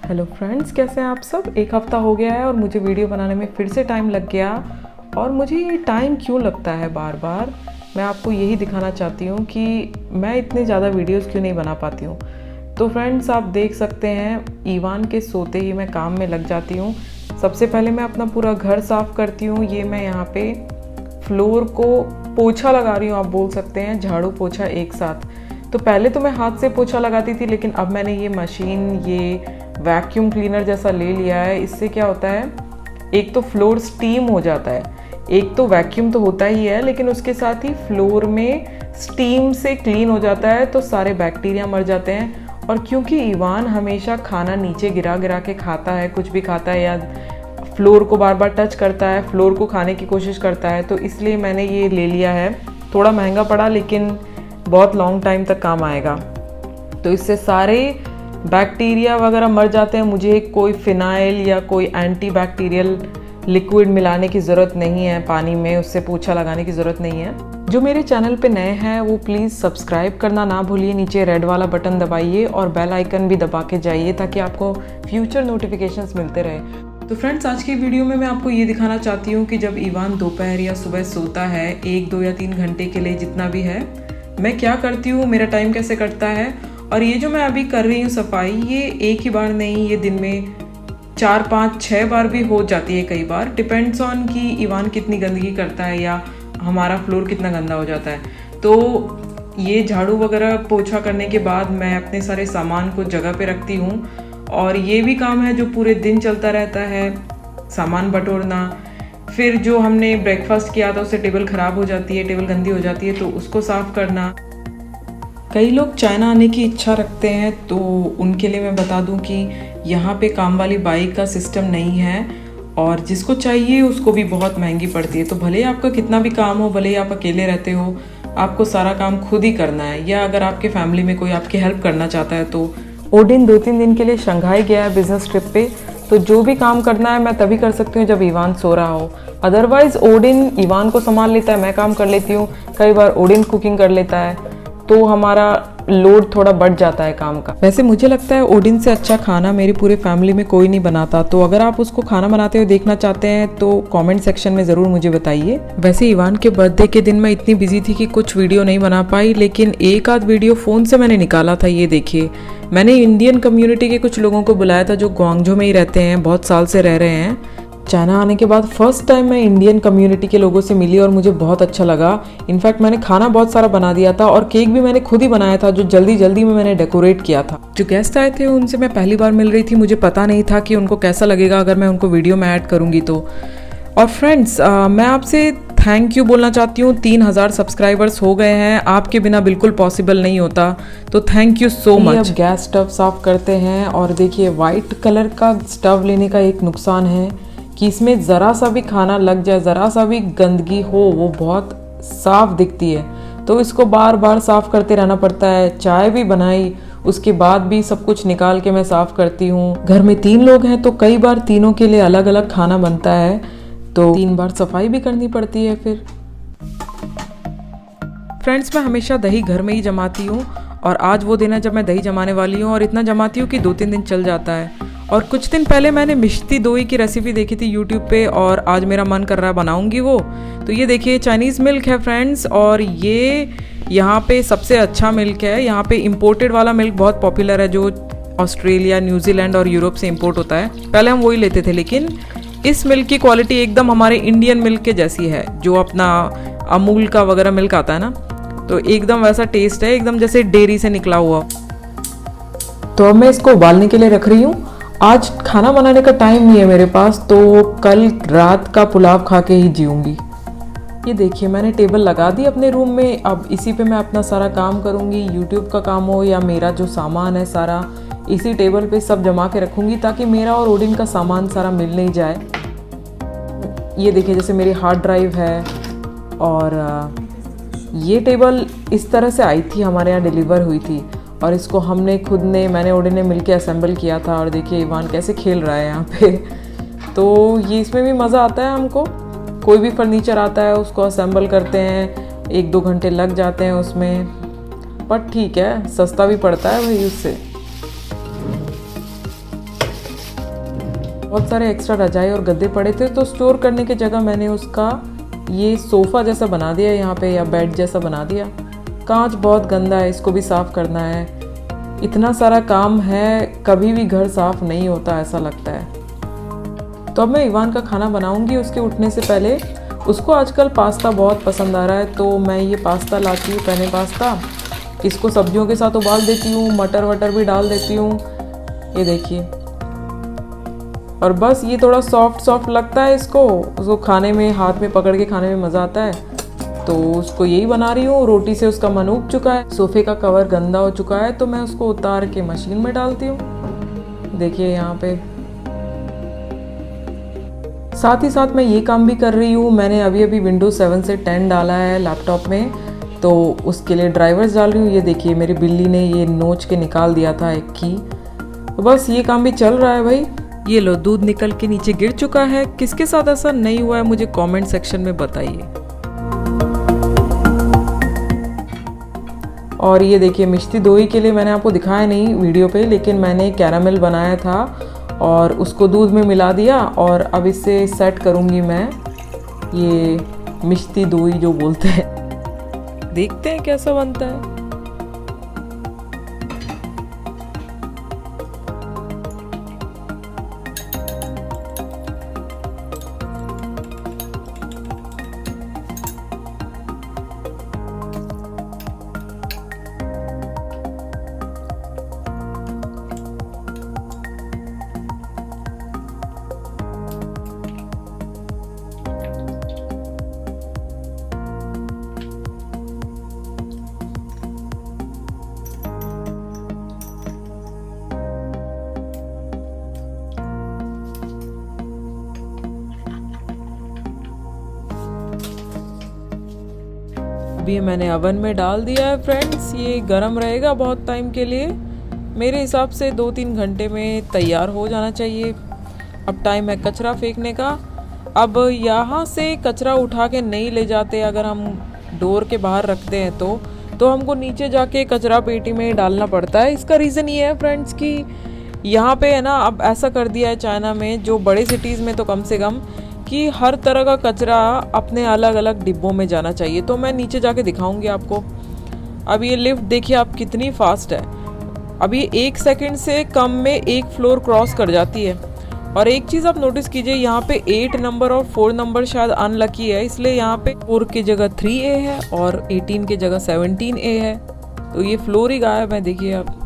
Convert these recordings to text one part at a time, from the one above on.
Hello friends, कैसे हैं आप सब। एक हफ़्ता हो गया है और मुझे वीडियो बनाने में फिर से टाइम लग गया। और मुझे ये टाइम क्यों लगता है बार बार, मैं आपको यही दिखाना चाहती हूँ कि मैं इतने ज़्यादा वीडियोस क्यों नहीं बना पाती हूँ। तो फ्रेंड्स, आप देख सकते हैं ईवान के सोते ही मैं काम में लग जाती हूँ। सबसे पहले मैं अपना पूरा घर साफ़ करती हूँ। ये मैं यहाँ पे फ्लोर को पोछा लगा रही हूँ, आप बोल सकते हैं झाड़ू पोछा एक साथ। तो पहले तो मैं हाथ से पोछा लगाती थी, लेकिन अब मैंने ये मशीन, ये वैक्यूम क्लीनर जैसा ले लिया है। इससे क्या होता है, एक तो फ्लोर स्टीम हो जाता है, एक तो वैक्यूम तो होता ही है, लेकिन उसके साथ ही फ्लोर में स्टीम से क्लीन हो जाता है, तो सारे बैक्टीरिया मर जाते हैं। और क्योंकि ईवान हमेशा खाना नीचे गिरा गिरा के खाता है, कुछ भी खाता है या फ्लोर को बार बार टच करता है, फ्लोर को खाने की कोशिश करता है, तो इसलिए मैंने ये ले लिया है। थोड़ा महंगा पड़ा, लेकिन बहुत लॉन्ग टाइम तक काम आएगा। तो इससे सारे बैक्टीरिया वगैरह मर जाते हैं। मुझे कोई फिनाइल या कोई एंटी बैक्टीरियल लिक्विड मिलाने की ज़रूरत नहीं है पानी में, उससे पोछा लगाने की ज़रूरत नहीं है। जो मेरे चैनल पे नए हैं वो प्लीज़ सब्सक्राइब करना ना भूलिए, नीचे रेड वाला बटन दबाइए और बेल आइकन भी दबा के जाइए ताकि आपको फ्यूचर नोटिफिकेशंस मिलते रहे। तो फ्रेंड्स, आज की वीडियो में मैं आपको ये दिखाना चाहती हूँ कि जब ईवान दोपहर या सुबह सोता है, 1, 2 या 3 घंटे के लिए जितना भी है, मैं क्या करती हूँ, मेरा टाइम कैसे कटता है। और ये जो मैं अभी कर रही हूँ सफाई, ये एक ही बार नहीं, ये दिन में 4, 5, 6 बार भी हो जाती है कई बार। डिपेंड्स ऑन कि ईवान कितनी गंदगी करता है या हमारा फ्लोर कितना गंदा हो जाता है। तो ये झाड़ू वगैरह पोछा करने के बाद मैं अपने सारे सामान को जगह पे रखती हूँ। और ये भी काम है जो पूरे दिन चलता रहता है, सामान बटोरना। फिर जो हमने ब्रेकफास्ट किया था उससे टेबल ख़राब हो जाती है, टेबल गंदी हो जाती है, तो उसको साफ़ करना। कई लोग चाइना आने की इच्छा रखते हैं, तो उनके लिए मैं बता दूं कि यहाँ पे काम वाली बाइक का सिस्टम नहीं है, और जिसको चाहिए उसको भी बहुत महंगी पड़ती है। तो भले ही आपका कितना भी काम हो, भले ही आप अकेले रहते हो, आपको सारा काम खुद ही करना है। या अगर आपके फैमिली में कोई आपकी हेल्प करना चाहता है, तो ओडिन 2-3 दिन के लिए शंघाई गया है बिजनेस ट्रिप पे, तो जो भी काम करना है मैं तभी कर सकती हूँ जब ईवान सो रहा हो। अदरवाइज ओडिन ईवान को संभाल लेता है, मैं काम कर लेती हूँ। कई बार ओडिन कुकिंग कर लेता है, तो हमारा लोड थोड़ा बढ़ जाता है काम का। वैसे मुझे लगता है ओडिन से अच्छा खाना मेरी पूरे फैमिली में कोई नहीं बनाता। तो अगर आप उसको खाना बनाते हुए देखना चाहते हैं तो कमेंट सेक्शन में ज़रूर मुझे बताइए। वैसे ईवान के बर्थडे के दिन मैं इतनी बिजी थी कि कुछ वीडियो नहीं बना पाई, लेकिन एक आध वीडियो फ़ोन से मैंने निकाला था। ये देखिए, मैंने इंडियन कम्युनिटी के कुछ लोगों को बुलाया था जो ग्वांगझो में ही रहते हैं, बहुत साल से रह रहे हैं। चाइना आने के बाद फर्स्ट टाइम मैं इंडियन कम्युनिटी के लोगों से मिली और मुझे बहुत अच्छा लगा। इनफैक्ट मैंने खाना बहुत सारा बना दिया था और केक भी मैंने खुद ही बनाया था, जो जल्दी जल्दी में मैंने डेकोरेट किया था। जो गेस्ट आए थे उनसे मैं पहली बार मिल रही थी, मुझे पता नहीं था कि उनको कैसा लगेगा अगर मैं उनको वीडियो में ऐड करूँगी तो। और फ्रेंड्स, मैं आपसे थैंक यू बोलना चाहती हूँ। 3000 सब्सक्राइबर्स हो गए हैं, आपके बिना बिल्कुल पॉसिबल नहीं होता, तो थैंक यू सो मच। अब गैस स्टव साफ करते हैं। और देखिए, वाइट कलर का स्टव लेने का एक नुकसान है कि इसमें ज़रा सा भी खाना लग जाए, ज़रा सा भी गंदगी हो, वो बहुत साफ दिखती है। तो इसको बार बार साफ़ करते रहना पड़ता है। चाय भी बनाई, उसके बाद भी सब कुछ निकाल के मैं साफ़ करती हूँ। घर में 3 लोग हैं, तो कई बार तीनों के लिए अलग अलग खाना बनता है, तो 3 बार सफाई भी करनी पड़ती है। फिर फ्रेंड्स, मैं हमेशा दही घर में ही जमाती हूँ, और आज वो दिन है जब मैं दही जमाने वाली हूँ। और इतना जमाती हूँ कि 2-3 दिन चल जाता है। और कुछ दिन पहले मैंने मिष्टी दोई की रेसिपी देखी थी यूट्यूब पे, और आज मेरा मन कर रहा है बनाऊंगी वो। तो ये देखिए, चाइनीज़ मिल्क है फ्रेंड्स, और ये यहाँ पे सबसे अच्छा मिल्क है। यहाँ पे इम्पोर्टेड वाला मिल्क बहुत पॉपुलर है, जो ऑस्ट्रेलिया, न्यूजीलैंड और यूरोप से इम्पोर्ट होता है। पहले हम वही लेते थे, लेकिन इस मिल्क की क्वालिटी एकदम हमारे इंडियन मिल्क के जैसी है। जो अपना अमूल का वगैरह मिल्क आता है ना, तो एकदम वैसा टेस्ट है, एकदम जैसे डेयरी से निकला हुआ। तो अब मैं इसको उबालने के लिए रख रही हूँ। आज खाना बनाने का टाइम नहीं है मेरे पास, तो कल रात का पुलाव खा के ही जीऊँगी। ये देखिए, मैंने टेबल लगा दी अपने रूम में। अब इसी पे मैं अपना सारा काम करूँगी, यूट्यूब का काम हो या मेरा जो सामान है सारा इसी टेबल पे सब जमा के रखूँगी, ताकि मेरा और ओडिन का सामान सारा मिल नहीं जाए। ये देखिए, जैसे मेरी हार्ड ड्राइव है, और ये टेबल इस तरह से आई थी, हमारे यहाँ डिलीवर हुई थी, और इसको मैंने ओडिन ने मिलके असेंबल किया था। और देखिए ईवान कैसे खेल रहा है यहाँ पे। तो ये इसमें भी मज़ा आता है हमको। कोई भी फर्नीचर आता है उसको असेंबल करते हैं, 1-2 घंटे लग जाते हैं उसमें, पर ठीक है, सस्ता भी पड़ता है भाई उससे। बहुत सारे एक्स्ट्रा रजाई और गद्दे पड़े थे, तो स्टोर करने की जगह मैंने उसका ये सोफ़ा जैसा बना दिया यहाँ पे, या बेड जैसा बना दिया। कांच बहुत गंदा है, इसको भी साफ़ करना है। इतना सारा काम है, कभी भी घर साफ़ नहीं होता ऐसा लगता है। तो अब मैं इवान का खाना बनाऊंगी उसके उठने से पहले। उसको आजकल पास्ता बहुत पसंद आ रहा है, तो मैं ये पास्ता लाती हूँ, पेने पास्ता। इसको सब्जियों के साथ उबाल देती हूँ, मटर वटर भी डाल देती हूँ, ये देखिए। और बस ये थोड़ा सॉफ्ट सॉफ्ट लगता है इसको, उसको खाने में, हाथ में पकड़ के खाने में मज़ा आता है। तो उसको यही बना रही हूँ। रोटी से उसका मन उब चुका है, सोफ़े का कवर गंदा हो चुका है, तो मैं उसको उतार के मशीन में डालती हूँ। देखिए यहाँ पे। साथ ही साथ मैं ये काम भी कर रही हूँ, मैंने अभी अभी विंडोज़ 7 से 10 डाला है लैपटॉप में, तो उसके लिए ड्राइवर्स डाल रही हूँ। ये देखिए मेरी बिल्ली ने ये नोच के निकाल दिया था एक की। तो बस ये काम भी चल रहा है भाई। ये लो, दूध निकल के नीचे गिर चुका है। किसके साथ ऐसा नहीं हुआ है मुझे कमेंट सेक्शन में बताइए। और ये देखिए मिष्टी दोई के लिए मैंने आपको दिखाया नहीं वीडियो पे, लेकिन मैंने कैरामेल बनाया था और उसको दूध में मिला दिया, और अब इससे सेट करूँगी मैं ये मिष्टी दोई जो बोलते हैं। देखते हैं कैसा बनता है। अभी मैंने ओवन में डाल दिया है फ्रेंड्स, ये गरम रहेगा बहुत टाइम के लिए। मेरे हिसाब से 2-3 घंटे में तैयार हो जाना चाहिए। अब टाइम है कचरा फेंकने का। अब यहाँ से कचरा उठा के नहीं ले जाते, अगर हम डोर के बाहर रखते हैं तो हमको नीचे जाके कचरा पेटी में डालना पड़ता है। इसका रीज़न ये है फ्रेंड्स कि यहाँ पे है ना, अब ऐसा कर दिया है चाइना में, जो बड़े सिटीज़ में तो कम से कम, कि हर तरह का कचरा अपने अलग अलग डिब्बों में जाना चाहिए। तो मैं नीचे जाके दिखाऊंगी आपको। अब ये लिफ्ट देखिए आप कितनी फास्ट है। अब ये 1 सेकंड से कम में 1 फ्लोर क्रॉस कर जाती है। और एक चीज़ आप नोटिस कीजिए, यहाँ पे 8 नंबर और 4 नंबर शायद अनलकी है, इसलिए यहाँ पे 4 की जगह 3A है और 18 की जगह 17A है। तो ये फ्लोर ही गायब है, देखिए आप।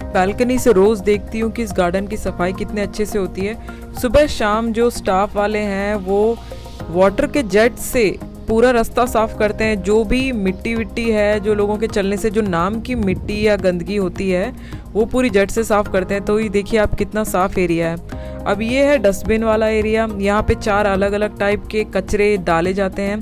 बालकनी से रोज़ देखती हूँ कि इस गार्डन की सफाई कितने अच्छे से होती है। सुबह शाम जो स्टाफ वाले हैं वो वाटर के जेट से पूरा रास्ता साफ़ करते हैं। जो भी मिट्टी विट्टी है, जो लोगों के चलने से जो नाम की मिट्टी या गंदगी होती है, वो पूरी जेट से साफ़ करते हैं। तो ये देखिए आप कितना साफ़ एरिया है। अब ये है डस्टबिन वाला एरिया। यहाँ पे 4 अलग अलग टाइप के कचरे डाले जाते हैं।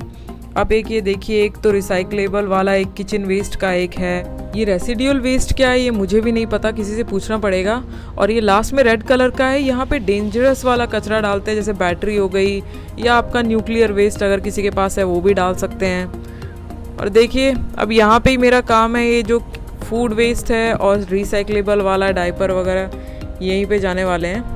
अब एक ये देखिए, एक तो रिसाइक्लेबल वाला, एक किचन वेस्ट का एक है। ये रेसिड्यूल वेस्ट क्या है ये मुझे भी नहीं पता, किसी से पूछना पड़ेगा। और ये लास्ट में रेड कलर का है, यहाँ पे डेंजरस वाला कचरा डालते हैं, जैसे बैटरी हो गई या आपका न्यूक्लियर वेस्ट अगर किसी के पास है वो भी डाल सकते हैं। और देखिए अब यहाँ पे ही मेरा काम है, ये जो फूड वेस्ट है और रिसाइक्लेबल वाला डायपर वगैरह यहीं पे जाने वाले हैं।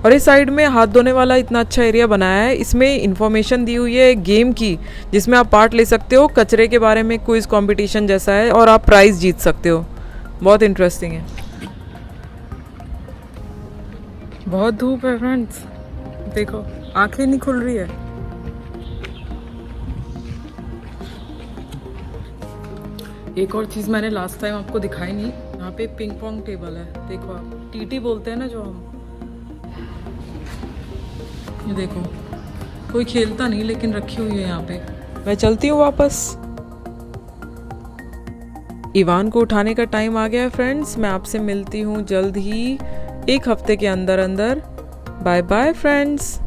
और इस साइड में हाथ धोने वाला इतना अच्छा एरिया बनाया है। इसमें इन्फॉर्मेशन दी हुई है गेम की, जिसमें आप पार्ट ले सकते हो। कचरे के बारे में क्विज कंपटीशन जैसा है और आप प्राइज़ जीत सकते हो। बहुत इंटरेस्टिंग है। बहुत धूप है फ्रेंड्स, देखो आंखें नहीं खुल रही है। एक और चीज़ मैंने लास्ट टाइम आपको दिखाई नहीं, यहाँ पे पिंग पोंग टेबल है। देखो आप, टीटी बोलते हैं ना जो हम, ये देखो कोई खेलता नहीं लेकिन रखी हुई है यहाँ पे। मैं चलती हूँ वापस। इवान को उठाने का टाइम आ गया है फ्रेंड्स। मैं आपसे मिलती हूँ जल्द ही, 1 हफ्ते के अंदर अंदर। Bye bye friends.